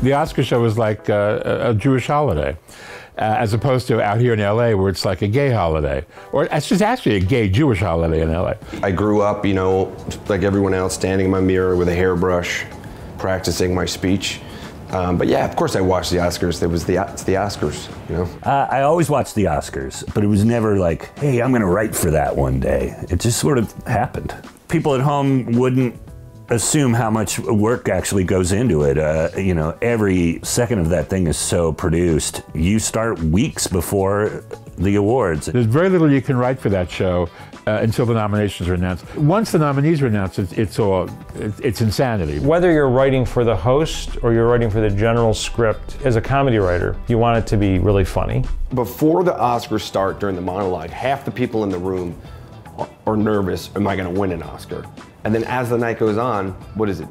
The Oscar show was like a Jewish holiday, as opposed to out here in LA where it's like a gay holiday. Or it's just actually a gay Jewish holiday in LA. I grew up, you know, like everyone else, standing in my mirror with a hairbrush, practicing my speech. But yeah, of course I watched the Oscars. It's the Oscars, you know? I always watched the Oscars, but it was never like, hey, I'm gonna write for that one day. It just sort of happened. People at home wouldn't assume how much work actually goes into it. You know, every second of that thing is so produced. You start weeks before the awards. There's very little you can write for that show until the nominations are announced. Once the nominees are announced, it's insanity. Whether you're writing for the host or you're writing for the general script, as a comedy writer, you want it to be really funny. Before the Oscars start, during the monologue, half the people in the room are nervous, am I gonna win an Oscar? And then as the night goes on, what is it,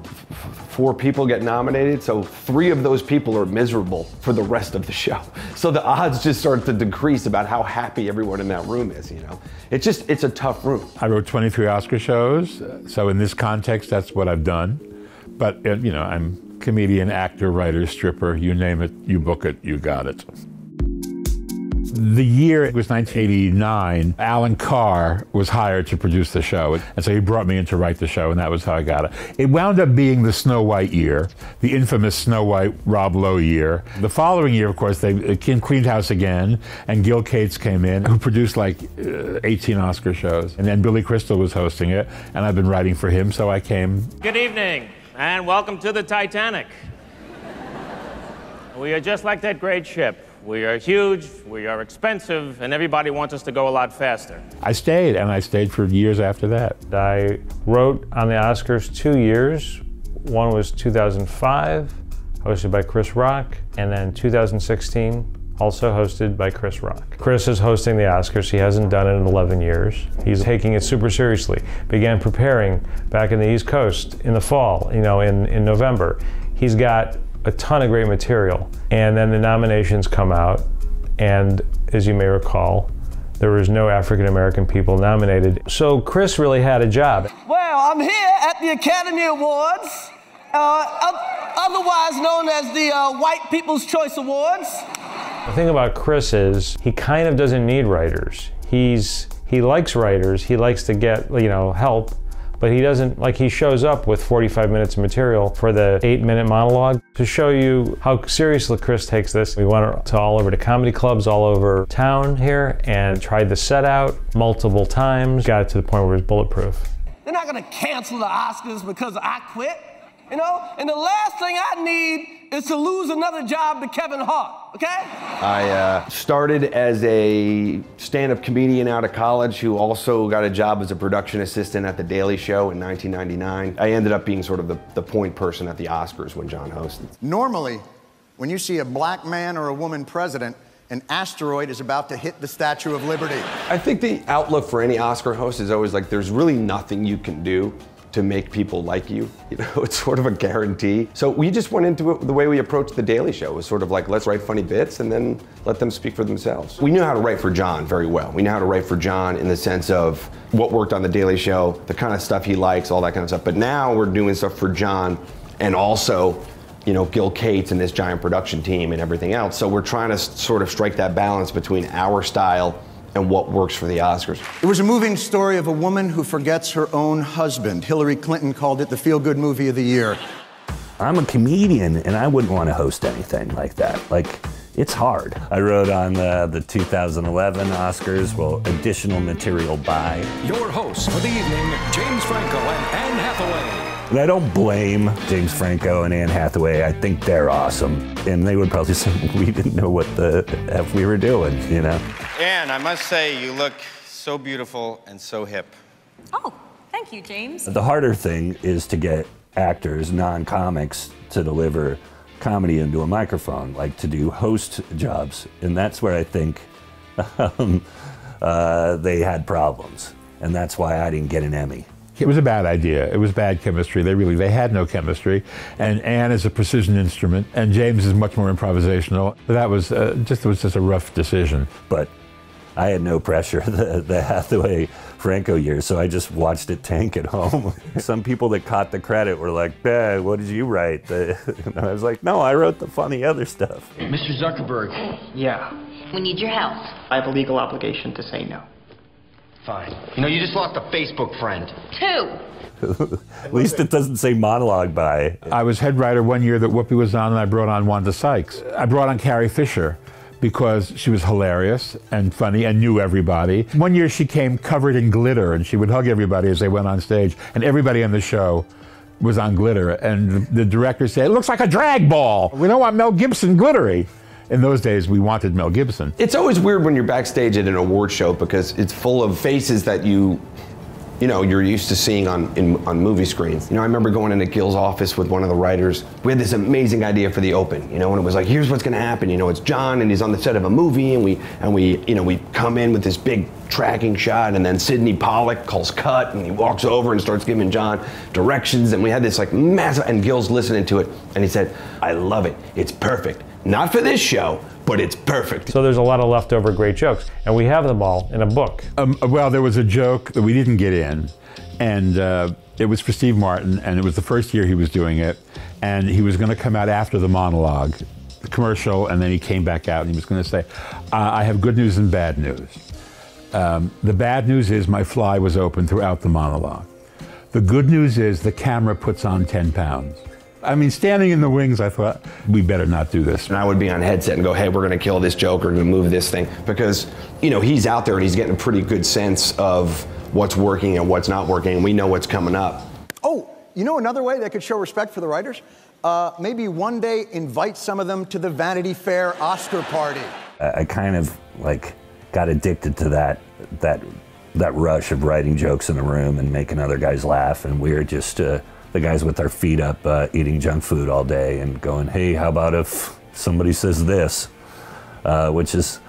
4 people get nominated? So 3 of those people are miserable for the rest of the show. So the odds just start to decrease about how happy everyone in that room is, you know? It's a tough room. I wrote 23 Oscar shows, so in this context, that's what I've done. But, you know, I'm comedian, actor, writer, stripper, you name it, you book it, you got it. The year, it was 1989, Alan Carr was hired to produce the show. And so he brought me in to write the show, and that was how I got it. It wound up being the Snow White year, the infamous Snow White, Rob Lowe year. The following year, of course, they cleaned house again, and Gil Cates came in, who produced like 18 Oscar shows. And then Billy Crystal was hosting it, and I've been writing for him, so I came. Good evening, and welcome to the Titanic. We are just like that great ship. We are huge, we are expensive, and everybody wants us to go a lot faster. I stayed, and I stayed for years after that. I wrote on the Oscars 2 years. One was 2005, hosted by Chris Rock, and then 2016, also hosted by Chris Rock. Chris is hosting the Oscars. He hasn't done it in 11 years. He's taking it super seriously. Began preparing back in the East Coast in the fall, you know, in November. He's got a ton of great material. And then the nominations come out, and as you may recall, there was no African-American people nominated. So Chris really had a job. Well, I'm here at the Academy Awards, otherwise known as the White People's Choice Awards. The thing about Chris is he kind of doesn't need writers. He likes writers, he likes to get, you know, help, but he doesn't, like, he shows up with 45 minutes of material for the 8-minute monologue. To show you how seriously Chris takes this, we went to all over to comedy clubs all over town here and tried the set out multiple times. Got it to the point where it was bulletproof. They're not gonna cancel the Oscars because I quit, you know? And the last thing I need is to lose another job to Kevin Hart, okay? I started as a stand-up comedian out of college who also got a job as a production assistant at The Daily Show in 1999. I ended up being sort of the point person at the Oscars when John hosted. Normally, when you see a black man or a woman president, an asteroid is about to hit the Statue of Liberty. I think the outlook for any Oscar host is always like, there's really nothing you can do to make people like you. You know, it's sort of a guarantee. So we just went into it the way we approached The Daily Show. It was sort of like, let's write funny bits and then let them speak for themselves. We knew how to write for John very well. We knew how to write for John in the sense of what worked on The Daily Show, the kind of stuff he likes, all that kind of stuff. But now we're doing stuff for John and also, you know, Gil Cates and this giant production team and everything else. So we're trying to sort of strike that balance between our style and what works for the Oscars. It was a moving story of a woman who forgets her own husband. Hillary Clinton called it the feel-good movie of the year. I'm a comedian, and I wouldn't want to host anything like that. Like, it's hard. I wrote on the 2011 Oscars, well, additional material by. Your hosts for the evening, James Franco and Anne Hathaway. And I don't blame James Franco and Anne Hathaway. I think they're awesome. And they would probably say, we didn't know what the F we were doing, you know? Anne, I must say, you look so beautiful and so hip. Oh, thank you, James. The harder thing is to get actors, non-comics, to deliver comedy into a microphone, like to do host jobs. And that's where I think they had problems. And that's why I didn't get an Emmy. It was a bad idea. It was bad chemistry. They had no chemistry. And Anne is a precision instrument, and James is much more improvisational. That was it was just a rough decision. But I had no pressure. The Hathaway Franco years, so I just watched it tank at home. Some people that caught the credit were like, what did you write? And I was like, no, I wrote the funny other stuff. Mr. Zuckerberg. Yeah. We need your help. I have a legal obligation to say no. Fine. You know, you just lost a Facebook friend. 2. At least it doesn't say monologue by. I was head writer one year that Whoopi was on, and I brought on Wanda Sykes. I brought on Carrie Fisher because she was hilarious and funny and knew everybody. One year she came covered in glitter, and she would hug everybody as they went on stage, and everybody on the show was on glitter. And the director said, "It looks like a drag ball. We don't want Mel Gibson glittery." In those days, we wanted Mel Gibson. It's always weird when you're backstage at an award show because it's full of faces that you're used to seeing on movie screens. I remember going into Gil's office with one of the writers. We had this amazing idea for the open, and it was like, here's what's gonna happen. It's John, and he's on the set of a movie, and we come in with this big tracking shot, and then Sidney Pollack calls cut, and he walks over and starts giving John directions, and we had this like massive, and Gil's listening to it, and he said, "I love it. It's perfect. Not for this show, but it's perfect." So there's a lot of leftover great jokes, and we have them all in a book. Well, there was a joke that we didn't get in, and it was for Steve Martin, and it was the first year he was doing it, and he was going to come out after the monologue, the commercial, and then he came back out and he was going to say, "I have good news and bad news. The bad news is my fly was open throughout the monologue. The good news is the camera puts on 10 pounds. I mean, standing in the wings, I thought, we better not do this. And I would be on headset and go, hey, we're going to kill this joke, or we're going to move this thing. Because, he's out there and he's getting a pretty good sense of what's working and what's not working, and we know what's coming up. Oh, another way they could show respect for the writers? Maybe one day invite some of them to the Vanity Fair Oscar party. I kind of, got addicted to that rush of writing jokes in the room and making other guys laugh, and we were just... the guys with their feet up eating junk food all day and going, hey, how about if somebody says this? Which is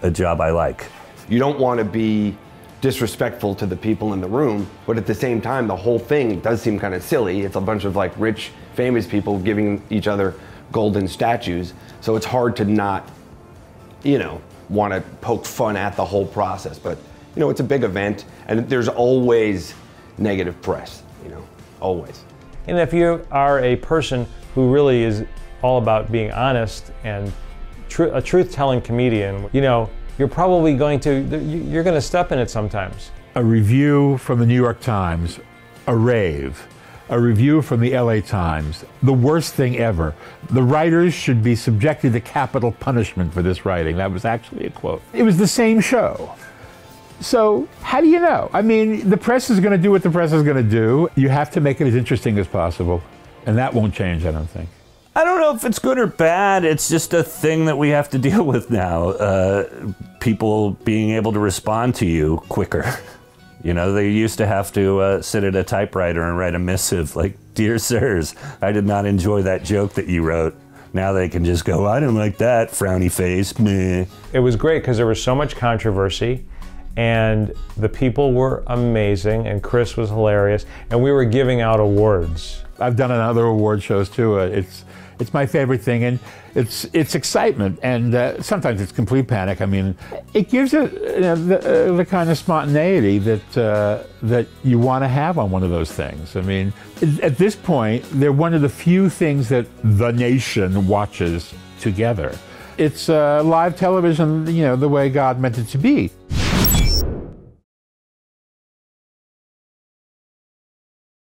a job I like. You don't want to be disrespectful to the people in the room, but at the same time, the whole thing does seem kind of silly. It's a bunch of rich, famous people giving each other golden statues. So it's hard to not, want to poke fun at the whole process. But, it's a big event, and there's always negative press, always. And if you are a person who really is all about being honest and a truth-telling comedian, you're probably going to step in it sometimes. A review from the New York Times, a rave, a review from the LA Times, the worst thing ever. The writers should be subjected to capital punishment for this writing. That was actually a quote. It was the same show. So how do you know? I mean, the press is going to do what the press is going to do. You have to make it as interesting as possible, and that won't change, I don't think. I don't know if it's good or bad. It's just a thing that we have to deal with now. People being able to respond to you quicker. They used to have to sit at a typewriter and write a missive like, "Dear sirs, I did not enjoy that joke that you wrote." Now they can just go, "I didn't like that, frowny face, meh." It was great because there was so much controversy, and the people were amazing, and Chris was hilarious, and we were giving out awards. I've done other award shows too. It's my favorite thing, and it's excitement, and sometimes it's complete panic. I mean, it gives it the kind of spontaneity that you want to have on one of those things. I mean, at this point, they're one of the few things that the nation watches together. It's live television, the way God meant it to be.